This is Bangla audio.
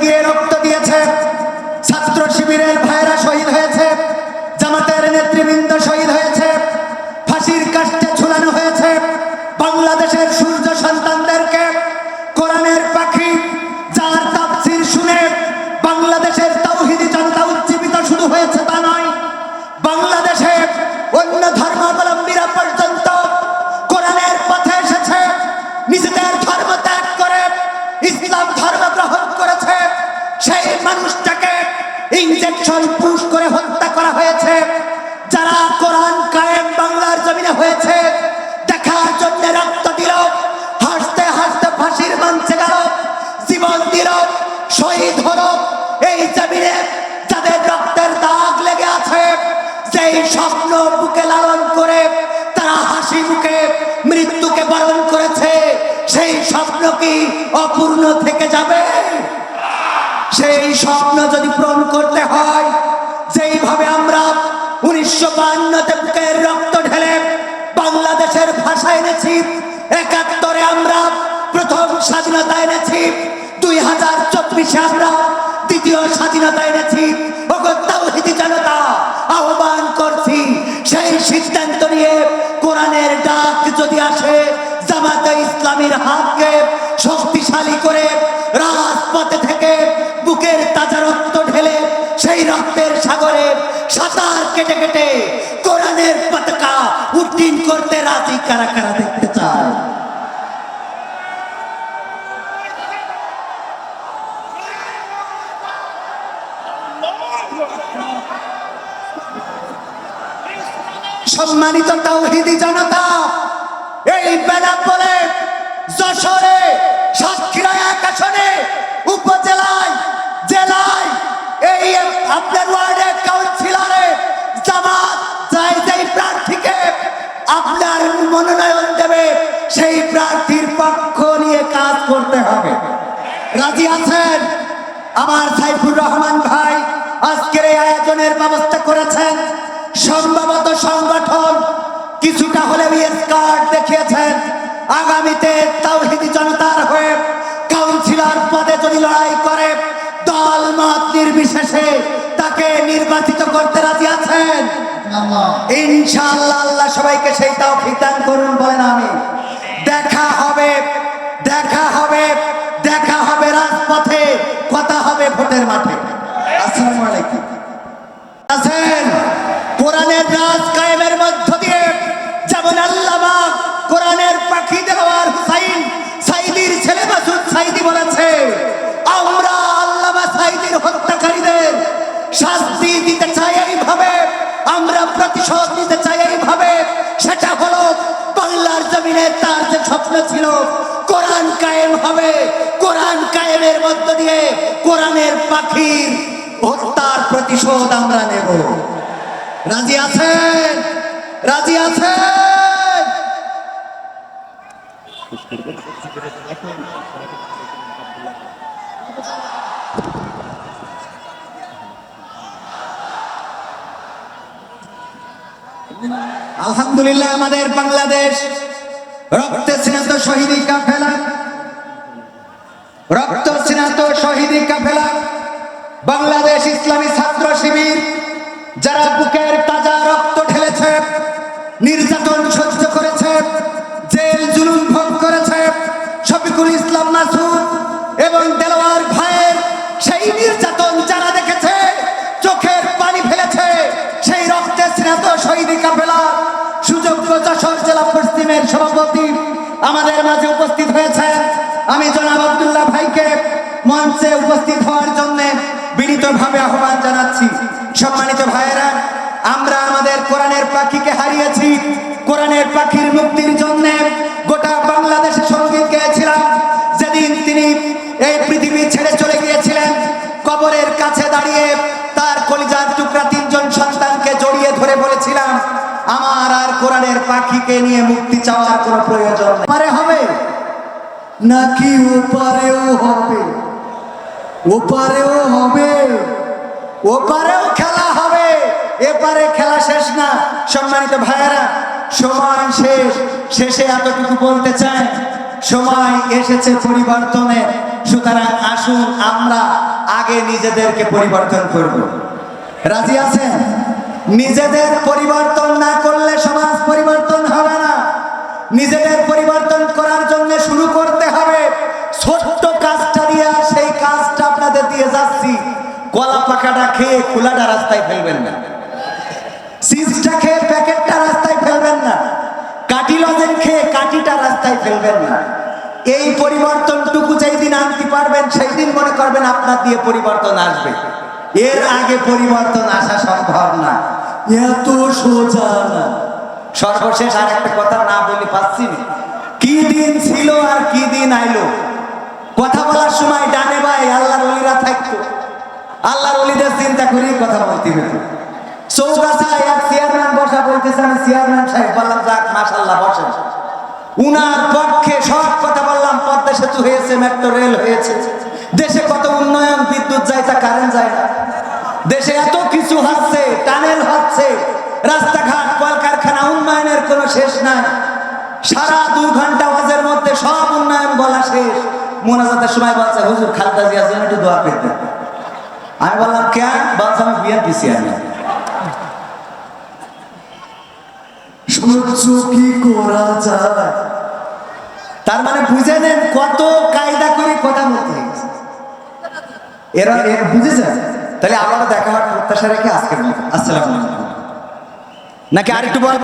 দিয়ে রক্ত দিয়েছে, ছাত্র শিবিরের ভাইরা শহীদ হয়েছে, জামাতের নেতৃবৃন্দ শহীদ হয়েছে, ফাঁসির কাস্টে ঝুলানো হয়েছে। বাংলাদেশের সূর্য সন্তানদেরকে কোরআনের পাখি যার তাফসীর শুনে বাংলাদেশের তাওহীদি জনতা উজ্জীবিত শুরু হয়েছে তা নয়, বাংলাদেশে অন্য ধর্মাবলম্বীরা পর্যন্ত কোরআনের পথে এসেছে, নিজেদের ধর্ম ত্যাগ করে ইসলাম ধর্ম গ্রহণ করেছে। সেই মানুষটাকে ইনজেকশন পুশ করে হত্যা করা হয়েছে। যারা কোরআন কায়েম বাংলার জমিনে হয়েছে দেখার জন্য রক্ত দিল, হাসতে হাসতে ফাঁসির মঞ্চে গেল, জীবন দিল, শহীদ হলো। এই জমিনে যাদের রক্তের দাগ লেগে আছে, যেই স্বপ্ন বুকে লালন করে তারা হাসি মুখে মৃত্যুকে বরণ করেছে, সেই স্বপ্ন কি অপূর্ণ থেকে যাবে? সেই স্বপ্ন যদি পূরণ করতে হয়, যেইভাবে আমরা 1952-তে বুকের রক্ত ঢেলে বাংলাদেশের ভাষা এনেছি, 71-এ আমরা প্রথম স্বাধীনতা এনেছি, 2024-এ আমরা দ্বিতীয় স্বাধীনতা এনেছি। ওগো তাওহীদি জনতা, আহ্বান করছি, সেই সিদ্ধান্ত নিয়ে কোরআনের ডাক যদি আসে, জামাতে ইসলামীর হাতকে শক্তিশালী করে রাজপথে থেকে বুকের তাজা রক্ত ঢেলে সেই রক্তের সাগরে সাঁতার কেটে কেটে কোরআনের পতাকা উড্ডীন করতে রাজি কারা কারা দেখতে চায়? সম্মানিত তাওহীদি জনতা, এই বেনাপোলে, যশোরে, সাতক্ষীরায়, এক আসনে, উপজেলায়, জেলায়, এই আপনার ওয়ার্ডে, কাউন্সিলরে জামাত যেই প্রার্থীকে আপনার মনোনয়ন দেবে, সেই প্রার্থীর পক্ষ নিয়ে কাজ করতে হবে। রাজি আছেন? আমার সাইফুর রহমান ভাই আজকের এই আয়োজনের ব্যবস্থা করেছেন। সম্ভবত সংগঠন কিছুটা হলেও স্কার্ট দেখিয়েছেন। আগামীতে তাওহীদি জনতার হয়ে কাউন্সিলর পদে যদি লড়াই করে, দল মত নির্বিশেষে তাকে নির্বাচিত করতে রাজি আছেন? ইনশাআল্লাহ আল্লাহ সবাইকে সেই তৌফিক দান করুন। বলেন আমি। দেখা হবে, দেখা হবে, দেখা হবে রাজপথে, কথা হবে ভোটের মাঠে। আসসালামু আলাইকুম। আছেন কোরআনের রাজ কায়েমের মধ্য দিয়ে, যেমন আল্লামা কোরআনের পাখি দেওয়ার হুসাইন সাইদির ছেলে মাসুদ সাইদি বলেছে, আমরা আল্লামা সাইদির হত্যাকারীদের শাস্তি দিতে চাই এইভাবে, আমরা প্রতিশোধ নিতে চাই এইভাবে। সেটা হলো বাংলার জমিনে তার যে স্বপ্ন ছিল কোরআন কায়েম হবে, কোরআন কায়েমের মধ্য দিয়ে কোরআনের পাখির হত্যার প্রতিশোধ আমরা নেব। রাজি আছেন? রাজি আছেন? আলহামদুলিল্লাহ, আমাদের বাংলাদেশ রক্তে স্নাত শহীদি কাফেলা, রক্ত স্নাত শহীদি কাফেলা, বাংলাদেশ ইসলামী ছাত্র শিবির, যারা বুকের তাজা রক্ত ঢেলেছে, নির্যাতন সহ্য করেছে, জেল জুলুম ভোগ করেছে, শফিকুল ইসলাম মাসুদ এবং দেলোয়ার ভাইয়ের সেই নির্যাতন যারা দেখেছে, চোখের পানি ফেলেছে, সেই রক্তে স্নাত শহীদি কাফেলা সুযোগ্য যশোর জেলা পশ্চিমের সভাপতি আমাদের মাঝে উপস্থিত হয়েছেন। আমি জনাব আব্দুল্লাহ ভাইকে মঞ্চে উপস্থিত হওয়ার জন্য বিনীতভাবে আহ্বান জানাচ্ছি। সম্মানিত ভাইয়েরা, আমরা আমাদের কোরআনের পাখিকে হারিয়েছি। কোরআনের পাখির মুক্তির জন্য গোটা বাংলাদেশে সঙ্গীত গেয়েছিলাম। যেদিন তিনি এই পৃথিবী ছেড়ে চলে গিয়েছিলেন, কবরের কাছে দাঁড়িয়ে তার কলিজার টুকরা তিনজন সন্তানকে জড়িয়ে ধরে বলেছিলাম, আমার আর কোরআনের পাখিকে নিয়ে মুক্তি চাওয়ার কোনো প্রয়োজন নেই। পারে হবে নাকি ওপারেও হবে? ওপারেও হবে, ওপারেও খেলা হবে, এপারে খেলা শেষ না। সম্মানিত ভাইয়েরা, সময় শেষ। শেষে এতটুকু বলতে চাই, সময় এসেছে পরিবর্তনের। সুতরাং আসুন আমরা আগে নিজেদেরকে পরিবর্তন করব। রাজি আছেন? নিজেদের পরিবর্তন না করলে সমাজ পরিবর্তন হবে না। নিজেদের পরিবর্তন করার জন্য শুরু করতে হবে ছোট্ট কাজটা দিয়ে। আর সেই কাজটা আপনাদের দিয়ে যাচ্ছি, কলা পাকাটা খেয়ে খোলাটা রাস্তায় ফেলবেন না, চিপসটা খেয়ে প্যাকেটটা রাস্তায় ফেলবেন না, কাঠি লজেন খেয়ে কাঠিটা রাস্তায় ফেলবেন না। এই পরিবর্তনটুকু যেই দিন আনতে পারবেন সেই দিন মনে করবেন আপনার দিয়ে পরিবর্তন আসবে। এর আগে পরিবর্তন আসা সম্ভব না, এত সোজা না। সর্বশেষ আর একটা কথা না বলে পাচ্ছি না, কি দিন ছিল আর কি দিন আইলো। কথা বলার সময় ডানে ভাই আল্লাহর ওলিরা থাকতো, আল্লাহর ওলিদের চিন্তা করেই কথা বলতে হতো। চৌগাছায় এক চেয়ারম্যান বসা বলতেছে, আমি চেয়ারম্যান সাহেব বললাম যাক মাশাআল্লাহ বসেন। উনার পক্ষে সব কথা বললাম, পদ্মা সেতু হয়েছে, মেট্রো রেল হয়েছে, দেশে কত উন্নয়ন, বিদ্যুৎ যায় তা কারেন্ট যায় না, দেশে এত কিছু হচ্ছে, টানেল হচ্ছে, রাস্তাঘাট কলকারখানা, উন্নয়নের কোনো শেষ নাই। সারা 2 ঘন্টা ওয়াজের মধ্যে সব উন্নয়ন বলা শেষ। মোনাজাতের সময় বলছে হুজুর খালেদা জিয়ার জন্য একটু দোয়া করতে। আমি বললাম কেন? বলছে আমি বিএনপি চেয়ারম্যান। কি করা যায়? তার মানে বুঝে নেন কত কায়দা করে কথা বলতে হয়েছে। এরা বুঝেছেন? তাহলে আবারও দেখা হওয়ার প্রত্যাশা রেখে আজকের মতো আসসালামু আলাইকুম। নাকি আরেকটু বল।